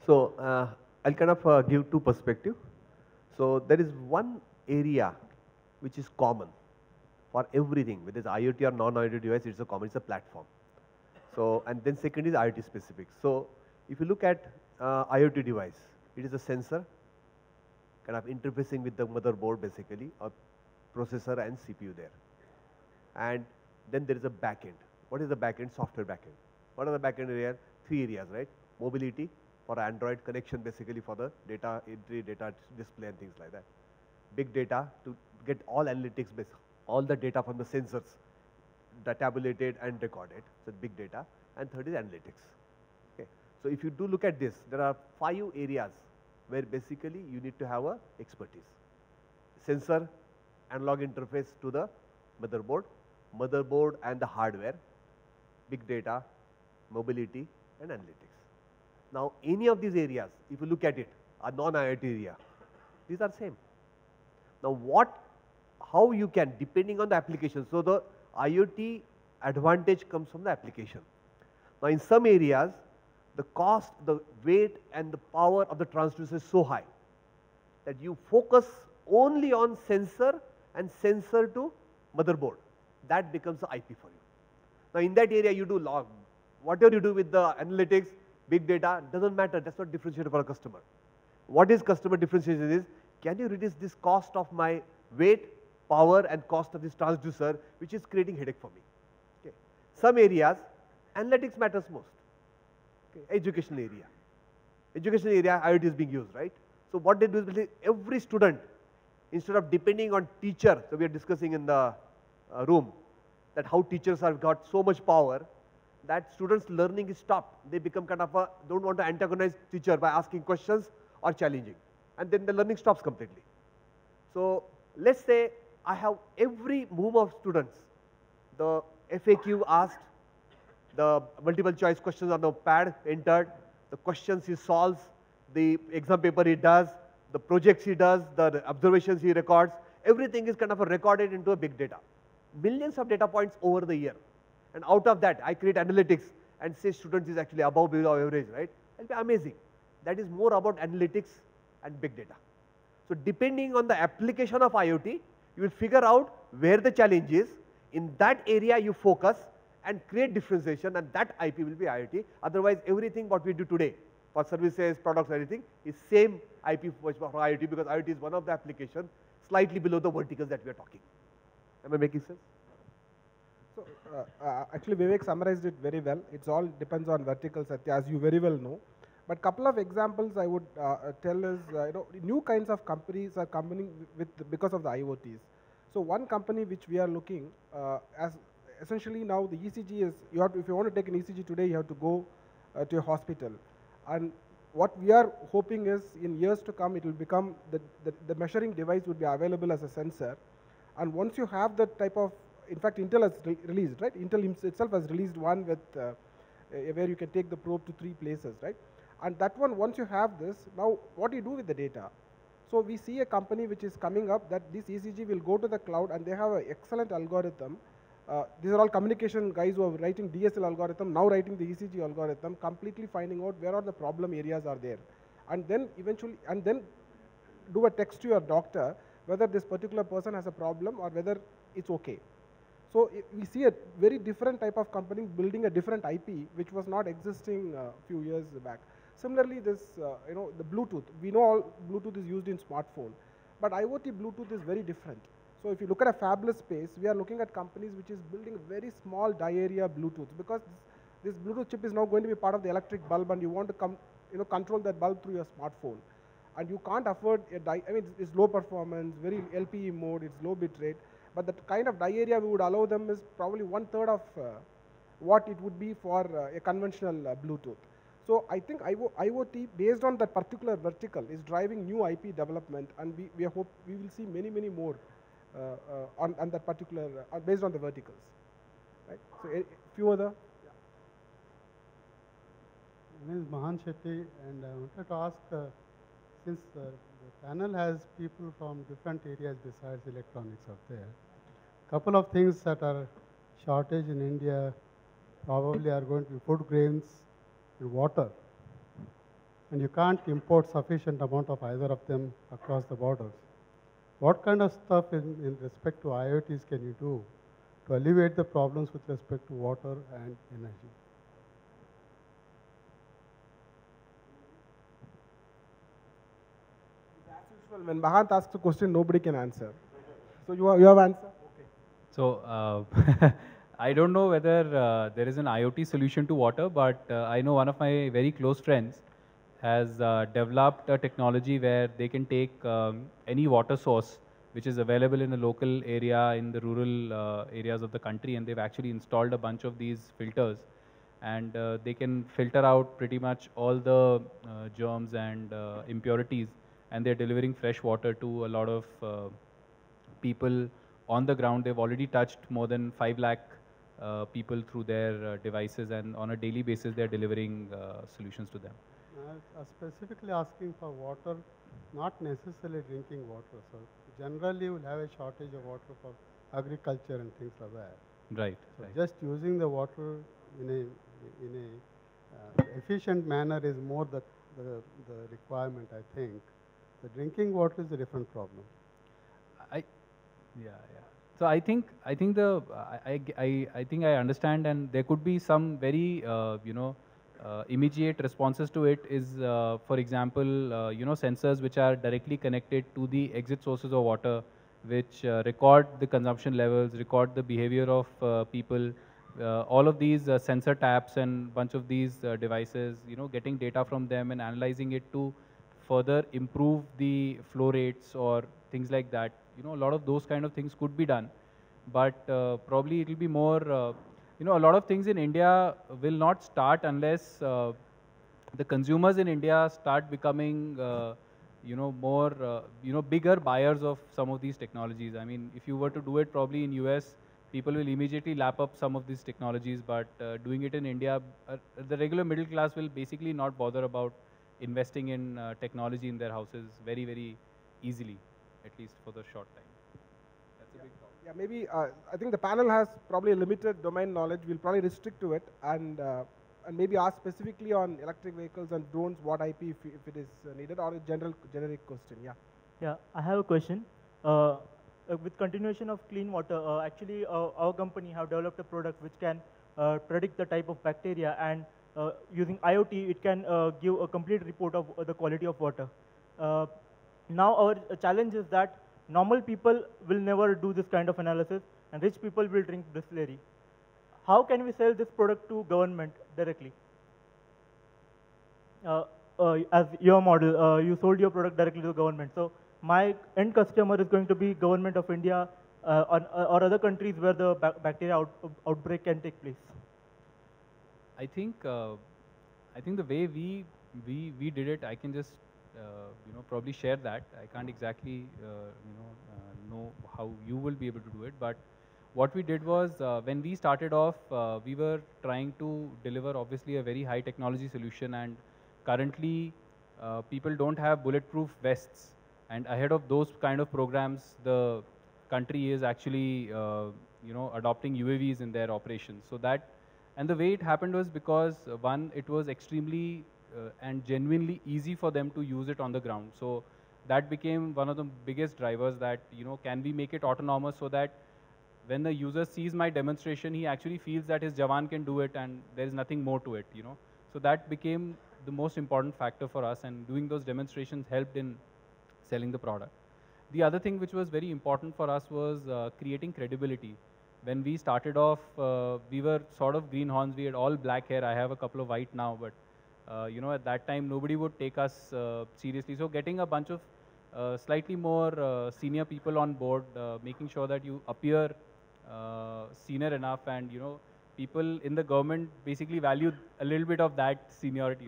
So I'll kind of give two perspectives. So there is one area which is common for everything, whether it's IoT or non-IoT device, it's a common, it's a platform. So, and then second is IoT specific. So if you look at IoT device, it is a sensor kind of interfacing with the motherboard basically, a processor and CPU there. And then there is a backend. What is the backend? Software backend. What are the backend areas? Three areas, right? Mobility for Android, connection basically for the data entry, data display and things like that. Big data to get all analytics based, all the data from the sensors, tabulated and recorded, so big data. And third is analytics. Okay. So if you do look at this, there are 5 areas where basically you need to have a expertise. Sensor, analog interface to the motherboard and the hardware, big data, mobility and analytics. Now any of these areas, if you look at it, are non-IoT area, these are same. Now how you can, depending on the application, so the IoT advantage comes from the application. Now in some areas, the cost, the weight and the power of the transducer is so high that you focus only on sensor and sensor to motherboard. That becomes the IP for you. Now in that area you do log, whatever you do with the analytics, big data, doesn't matter, that's not differentiator for a customer. What is customer differentiation is, can you reduce this cost of my weight, power and cost of this transducer, which is creating headache for me. Okay. Some areas, analytics matters most. Okay. Educational area, IoT is being used, right? So what they do is every student, instead of depending on teacher, so we are discussing in the room, that how teachers have got so much power, that students' learning is stopped. They become kind of don't want to antagonize teacher by asking questions or challenging. And then the learning stops completely. So let's say I have every move of students, the FAQ asked, the multiple choice questions on the pad entered, the questions he solves, the exam paper he does, the projects he does, the observations he records, everything is kind of recorded into a big data. Millions of data points over the year. And out of that, I create analytics and say students is actually above, below average, right? It'll be amazing. That is more about analytics and big data. So depending on the application of IoT, you will figure out where the challenge is. In that area you focus and create differentiation, and that IP will be IoT. Otherwise, everything what we do today for services, products, everything is same IP for IoT, because IoT is one of the applications slightly below the verticals that we are talking. Am I making sense? So actually Vivek summarized it very well. It all depends on verticals, Satya, as you very well know. But couple of examples I would tell is, new kinds of companies are coming with because of the IoTs. So one company which we are looking as essentially now the ECG is, if you want to take an ECG today, you have to go to a hospital. And what we are hoping is in years to come, it will become the measuring device would be available as a sensor. And once you have that type of, in fact, Intel has released, right? Intel itself has released one with where you can take the probe to 3 places, right? And that one, once you have this, now what do you do with the data? So we see a company which is coming up that this ECG will go to the cloud, and they have an excellent algorithm. These are all communication guys who are writing DSL algorithm, now writing the ECG algorithm, completely finding out where are the problem areas are there. And then eventually, and then do a text to your doctor whether this particular person has a problem or whether it's okay. So we see a very different type of company building a different IP which was not existing a few years back. Similarly, this, the Bluetooth, we know all Bluetooth is used in smartphone, but IoT Bluetooth is very different. So if you look at a fabless space, we are looking at companies which is building very small die area Bluetooth, because this Bluetooth chip is now going to be part of the electric bulb, and you want to control that bulb through your smartphone. And you can't afford a die, it's low performance, very LPE mode, it's low bit rate, but the kind of die area we would allow them is probably 1/3 of what it would be for a conventional Bluetooth. So I think IoT, based on that particular vertical, is driving new IP development, and we hope we will see many more on that particular, based on the verticals. Right? So a few other. Yeah. My name is Mahan Shetty, and I wanted to ask, since the panel has people from different areas besides electronics out there, couple of things that are shortage in India probably are going to be food grains and water. and you can't import sufficient amount of either of them across the borders. What kind of stuff in respect to IoTs can you do to alleviate the problems with respect to water and energy? As usual, when Mahant asks a question, nobody can answer. So you have answer? Okay. So I don't know whether there is an IoT solution to water, but I know one of my very close friends has developed a technology where they can take any water source which is available in a local area in the rural areas of the country, and they've actually installed a bunch of these filters, and they can filter out pretty much all the germs and impurities, and they're delivering fresh water to a lot of people on the ground. They've already touched more than 5 lakh people through their devices, and on a daily basis they're delivering solutions to them. I was specifically asking for water, not necessarily drinking water. So generally we'll have a shortage of water for agriculture and things like that. Right. So right. just using the water in a efficient manner is more the requirement, I think. The drinking water is a different problem. Yeah. So I think the I think I understand, and there could be some very immediate responses to it. Is for example sensors which are directly connected to the exit sources of water, which record the consumption levels, record the behavior of people. All of these sensor taps and bunch of these devices, getting data from them and analyzing it to further improve the flow rates or things like that. A lot of those kind of things could be done, but probably it will be more, a lot of things in India will not start unless the consumers in India start becoming, more, bigger buyers of some of these technologies. I mean, if you were to do it probably in US, people will immediately lap up some of these technologies, but doing it in India, the regular middle class will basically not bother about investing in technology in their houses very, very easily, at least for the short time. That's a big problem. Yeah, maybe I think the panel has probably limited domain knowledge. We'll probably restrict to it and maybe ask specifically on electric vehicles and drones what IP if it is needed, or a generic question. Yeah. Yeah, I have a question. With continuation of clean water, actually our company have developed a product which can predict the type of bacteria, and using IoT it can give a complete report of the quality of water. Now our challenge is that normal people will never do this kind of analysis, and rich people will drink Bisleri. How can we sell this product to government directly? As your model, you sold your product directly to the government. So my end customer is going to be government of India or other countries where the bacteria outbreak can take place. I think the way we did it, I can just probably share that. I can't exactly know how you will be able to do it, but what we did was when we started off, we were trying to deliver obviously a very high technology solution, and currently people don't have bulletproof vests, and ahead of those kind of programs, the country is actually adopting UAVs in their operations. So that, and the way it happened was because one, it was extremely and genuinely easy for them to use it on the ground. So that became one of the biggest drivers, that can we make it autonomous so that when the user sees my demonstration, he actually feels that his Jawan can do it and there is nothing more to it. So that became the most important factor for us, and doing those demonstrations helped in selling the product. The other thing which was very important for us was creating credibility. When we started off, we were sort of greenhorns. We had all black hair. I have a couple of white now, but at that time nobody would take us seriously. So getting a bunch of slightly more senior people on board, making sure that you appear senior enough, and people in the government basically value a little bit of that seniority.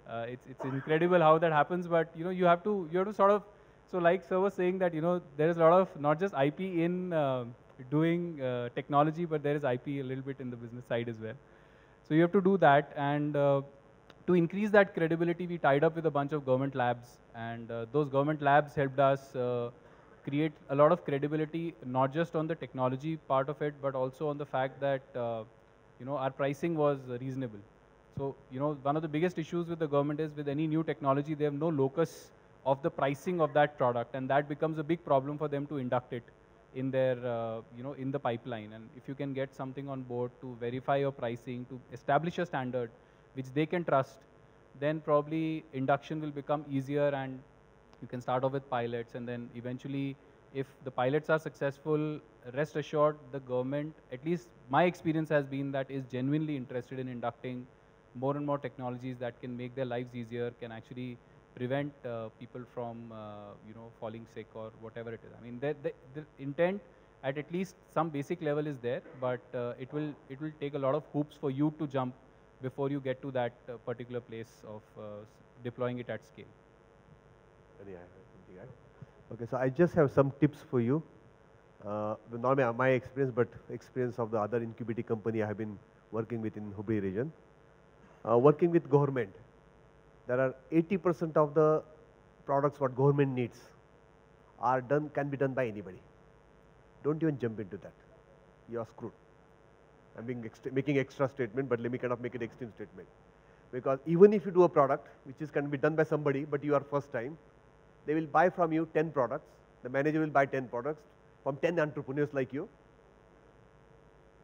It's incredible how that happens, but you have to sort of, so like sir was saying that there is a lot of not just IP in doing technology, but there is IP a little bit in the business side as well. So you have to do that, and to increase that credibility, we tied up with a bunch of government labs, and those government labs helped us create a lot of credibility, not just on the technology part of it, but also on the fact that our pricing was reasonable. So, you know, one of the biggest issues with the government is with any new technology, they have no locus of the pricing of that product, and that becomes a big problem for them to induct it in their, you know, in the pipeline. And if you can get something on board to verify your pricing, to establish a standard which they can trust, then probably induction will become easier, and you can start off with pilots, and then eventually, if the pilots are successful, rest assured the government, at least my experience has been that is genuinely interested in inducting more and more technologies that can make their lives easier, can actually prevent people from you know, falling sick or whatever it is. I mean, the intent at least some basic level is there, but it will take a lot of hoops for you to jump before you get to that particular place of deploying it at scale. Okay, so I just have some tips for you. Not my experience, but experience of the other incubating company I have been working with in Hubli region. Working with government, there are 80% of the products what government needs can be done by anybody. Don't even jump into that. You are screwed. I'm making extra statement, but let me kind of make it extreme statement. Because even if you do a product which can be done by somebody, but you are first time, they will buy from you 10 products. The manager will buy 10 products from 10 entrepreneurs like you.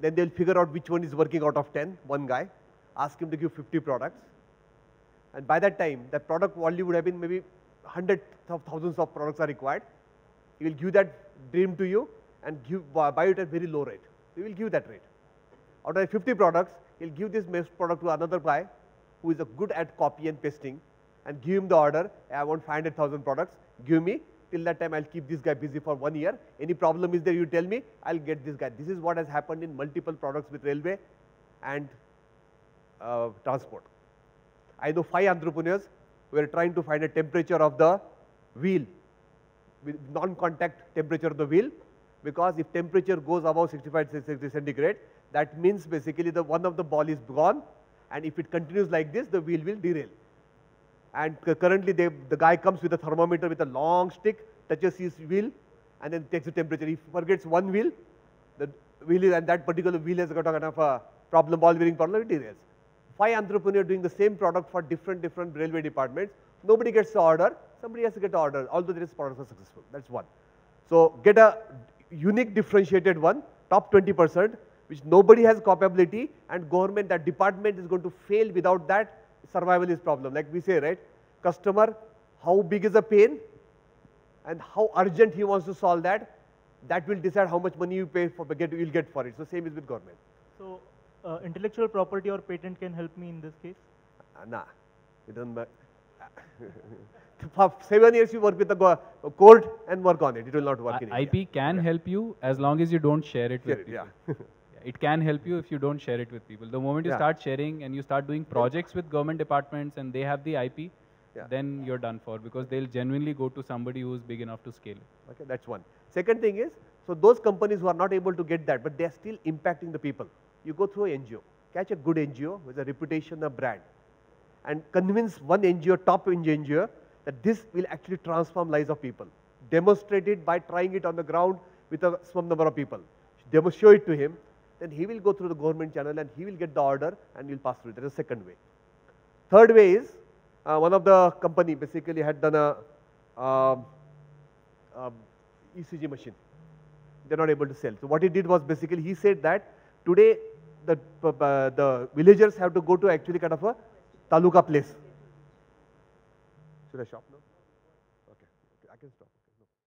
Then they'll figure out which one is working out of 10, one guy, ask him to give 50 products. And by that time, that product volume would have been maybe hundreds of thousands of products are required. He will give that dream to you and buy it at very low rate. He will give that rate. Out of 50 products, he'll give this product to another guy who is good at copy and pasting, and give him the order. I want 500,000 products. Give me. Till that time, I'll keep this guy busy for 1 year. Any problem is there, you tell me. I'll get this guy. This is what has happened in multiple products with railway and transport. I know 5 entrepreneurs who are trying to find a temperature of the wheel, with non-contact temperature of the wheel, because if temperature goes above 65 degrees centigrade, that means basically one of the ball is gone, and if it continues like this, the wheel will derail. And currently the guy comes with a thermometer with a long stick, touches his wheel, and then takes the temperature. If he forgets one wheel, the wheel is, and that particular wheel has got a kind of a problem, ball bearing problem, it derails. 5 entrepreneurs doing the same product for different railway departments. Nobody gets the order. Somebody has to get the order, although their products are successful. That's one. So get a unique differentiated one, top 20%, which nobody has capability, and government, that department is going to fail without that. Survival is problem. Like we say, right? Customer, how big is the pain and how urgent he wants to solve that, that will decide how much money you pay for, you'll get for it. So same is with government. So intellectual property or patent can help me in this case? Nah, it doesn't matter. For 7 years you work with the court and work on it. It will not work in India. IP can help you as long as you don't share it with people. Yeah. It can help you if you don't share it with people. The moment you start sharing and you start doing projects with government departments and they have the IP, then you're done for, because they'll genuinely go to somebody who's big enough to scale it. Okay, that's one. Second thing is, so those companies who are not able to get that, but they're still impacting the people. You go through an NGO, catch a good NGO with a reputation, a brand, and convince one NGO, top NGO, that this will actually transform lives of people. Demonstrate it by trying it on the ground with a small number of people. Show it to him. Then he will go through the government channel and he will get the order and will pass through. That is the second way. Third way is, one of the company basically had done a ECG machine. They're not able to sell. So what he did was basically he said that today the villagers have to go to actually kind of a taluka place. Should I stop now? Okay, I can stop.